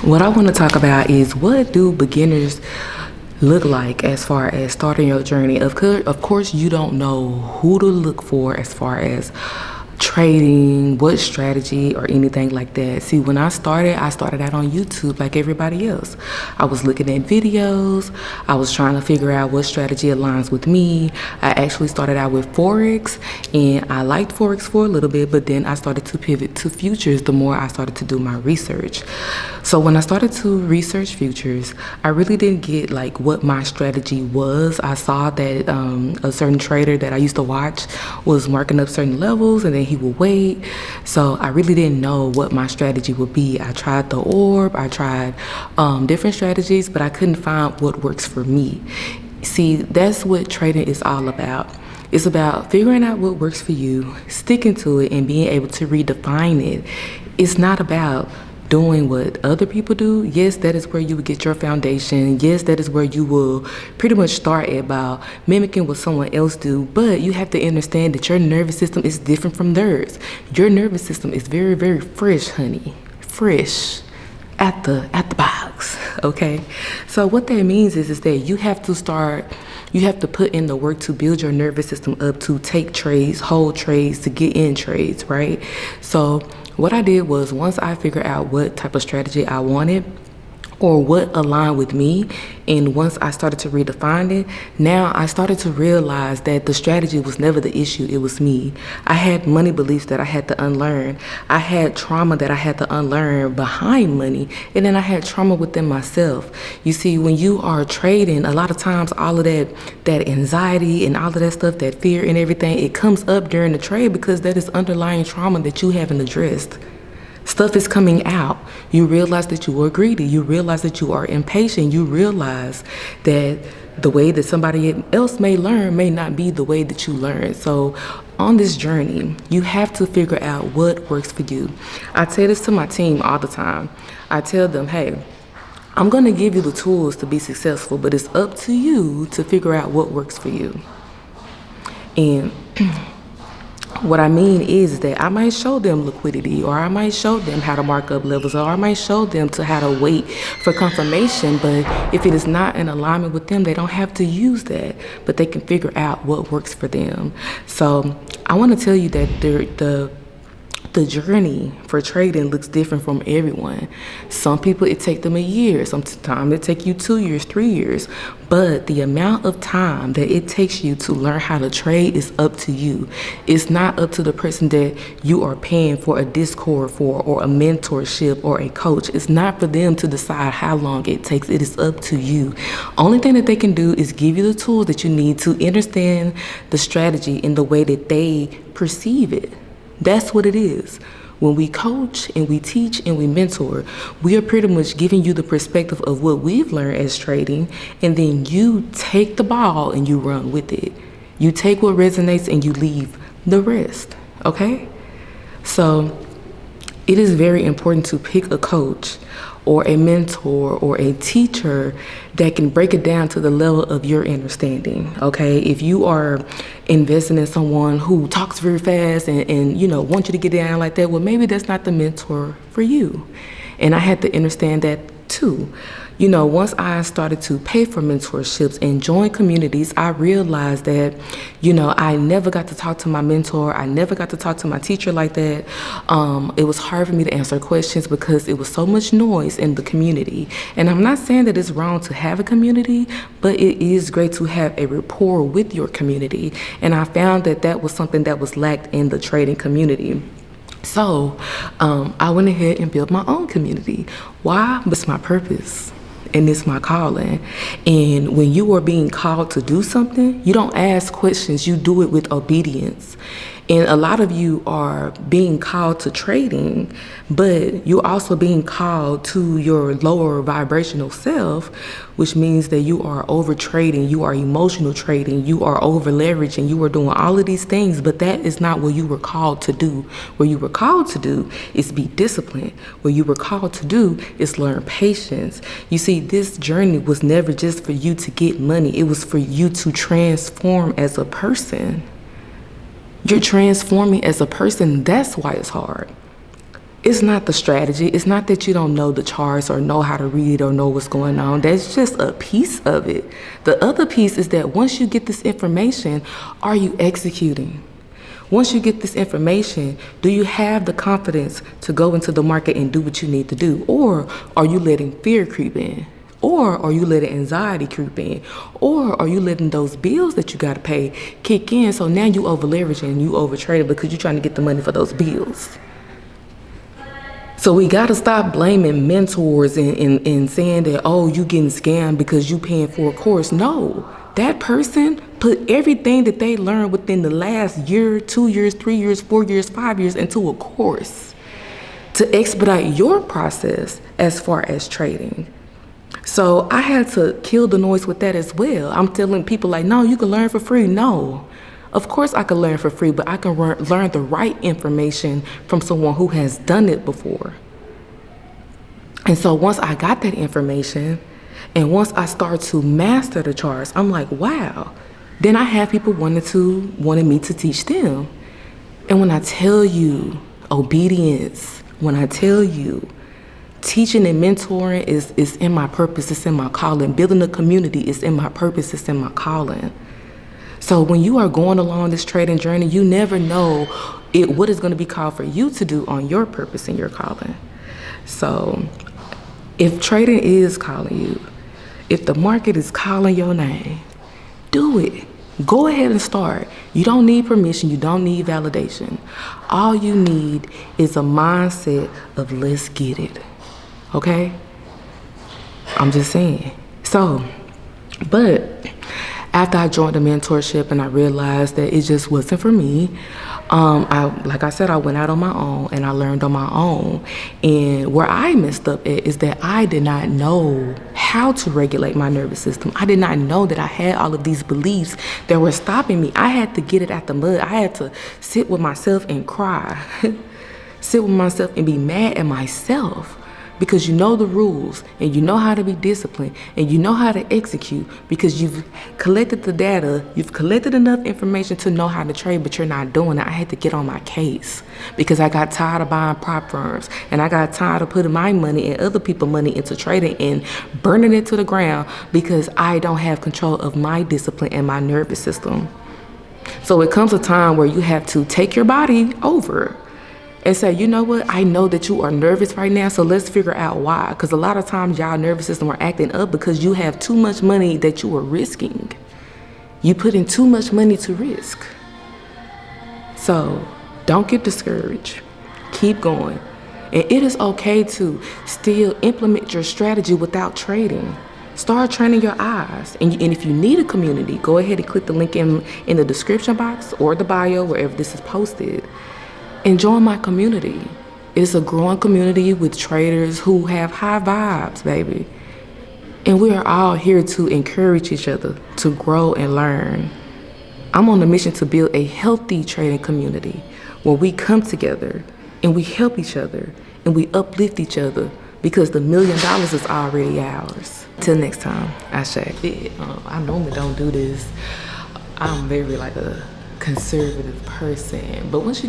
What I want to talk about is, what do beginners look like as far as starting your journey? Of course, you don't know who to look for as far as trading, what strategy or anything like that. See, when I started out on YouTube like everybody else. I was looking at videos. I was trying to figure out what strategy aligns with me. I actually started out with Forex, and I liked Forex for a little bit, but then I started to pivot to futures the more I started to do my research. So when I started to research futures, I really didn't get like what my strategy was. I saw that a certain trader that I used to watch was marking up certain levels, and then he would wait. So I really didn't know what my strategy would be. I tried the orb, I tried different strategies, but I couldn't find what works for me. See, that's what trading is all about. It's about figuring out what works for you, sticking to it, and being able to redefine it. It's not about doing what other people do. Yes, that is where you would get your foundation. Yes, that is where you will pretty much start at, by mimicking what someone else do. But you have to understand that your nervous system is different from theirs. Your nervous system is very, very fresh, honey. Fresh at the box. Okay? So what that means is that you have to put in the work to build your nervous system up to take trades, hold trades, to get in trades, right? So what I did was, once I figured out what type of strategy I wanted or what aligned with me, and once I started to redefine it, now I started to realize that the strategy was never the issue, it was me. I had money beliefs that I had to unlearn. I had trauma that I had to unlearn behind money, and then I had trauma within myself. You see, when you are trading, a lot of times all of that anxiety and all of that stuff, that fear and everything, it comes up during the trade because that is underlying trauma that you haven't addressed. Stuff is coming out. You realize that you are greedy. You realize that you are impatient. You realize that the way that somebody else may learn may not be the way that you learn. So on this journey, you have to figure out what works for you. I tell this to my team all the time. I tell them, hey, I'm going to give you the tools to be successful, but it's up to you to figure out what works for you. And what I mean is that I might show them liquidity, or I might show them how to mark up levels, or I might show them to how to wait for confirmation. But if it is not in alignment with them, they don't have to use that, but they can figure out what works for them. So I want to tell you that the journey for trading looks different from everyone. Some people, it take them a year. Sometimes it take you 2 years, 3 years. But the amount of time that it takes you to learn how to trade is up to you. It's not up to the person that you are paying for a Discord for, or a mentorship, or a coach. It's not for them to decide how long it takes. It is up to you. Only thing that they can do is give you the tools that you need to understand the strategy in the way that they perceive it. That's what it is. When we coach and we teach and we mentor, we are pretty much giving you the perspective of what we've learned as trading, and then you take the ball and you run with it. You take what resonates and you leave the rest, okay? So it is very important to pick a coach or a mentor or a teacher that can break it down to the level of your understanding, okay? If you are investing in someone who talks very fast and want you to get down like that, well, maybe that's not the mentor for you. And I had to understand that too. Once I started to pay for mentorships and join communities, I realized that, I never got to talk to my mentor. I never got to talk to my teacher like that. It was hard for me to answer questions because it was so much noise in the community. And I'm not saying that it's wrong to have a community, but it is great to have a rapport with your community. And I found that that was something that was lacked in the trading community. So I went ahead and built my own community. Why? It's my purpose. And it's my calling. And when you are being called to do something, you don't ask questions, you do it with obedience. And a lot of you are being called to trading, but you're also being called to your lower vibrational self, which means that you are over trading, you are emotional trading, you are over leveraging, you are doing all of these things, but that is not what you were called to do. What you were called to do is be disciplined. What you were called to do is learn patience. You see, this journey was never just for you to get money. It was for you to transform as a person. You're transforming as a person. That's why it's hard. It's not the strategy. It's not that you don't know the charts or know how to read or know what's going on. That's just a piece of it. The other piece is that once you get this information, are you executing? Once you get this information, do you have the confidence to go into the market and do what you need to do? Or are you letting fear creep in? Or are you letting anxiety creep in? Or are you letting those bills that you got to pay kick in? So now you over leveraging, you over trading because you're trying to get the money for those bills. So we got to stop blaming mentors and saying that, oh, you getting scammed because you paying for a course. No, that person put everything that they learned within the last year, 2 years, 3 years, 4 years, 5 years into a course to expedite your process as far as trading. So I had to kill the noise with that as well. I'm telling people like, no, you can learn for free. No. Of course I can learn for free, but I can learn the right information from someone who has done it before. And so once I got that information and once I start to master the charts, I'm like, wow. Then I have people wanting me to teach them. And when I tell you obedience, when I tell you teaching and mentoring is in my purpose, it's in my calling. Building a community is in my purpose, it's in my calling. So when you are going along this trading journey, you never know what is going to be called for you to do on your purpose and your calling. So if trading is calling you, if the market is calling your name, do it. Go ahead and start. You don't need permission. You don't need validation. All you need is a mindset of let's get it. Okay? I'm just saying. So, but after I joined the mentorship and I realized that it just wasn't for me, like I said, I went out on my own and I learned on my own. And where I messed up at is that I did not know how to regulate my nervous system. I did not know that I had all of these beliefs that were stopping me. I had to get it out the mud. I had to sit with myself and cry, sit with myself and be mad at myself. Because you know the rules and you know how to be disciplined and you know how to execute because you've collected the data, you've collected enough information to know how to trade, but you're not doing it. I had to get on my case because I got tired of buying prop firms and I got tired of putting my money and other people's money into trading and burning it to the ground because I don't have control of my discipline and my nervous system. So it comes a time where you have to take your body over and say, you know what, I know that you are nervous right now, so let's figure out why. Because a lot of times y'all nervous system are acting up because you have too much money that you are risking. You put in too much money to risk. So don't get discouraged. Keep going. And it is okay to still implement your strategy without trading. Start training your eyes. And if you need a community, go ahead and click the link in the description box or the bio, wherever this is posted. And join my community. It's a growing community with traders who have high vibes, baby. And we are all here to encourage each other to grow and learn. I'm on a mission to build a healthy trading community where we come together and we help each other and we uplift each other because the $1 million is already ours. Till next time, Ashe. I normally don't do this. I'm very like a conservative person, but once you get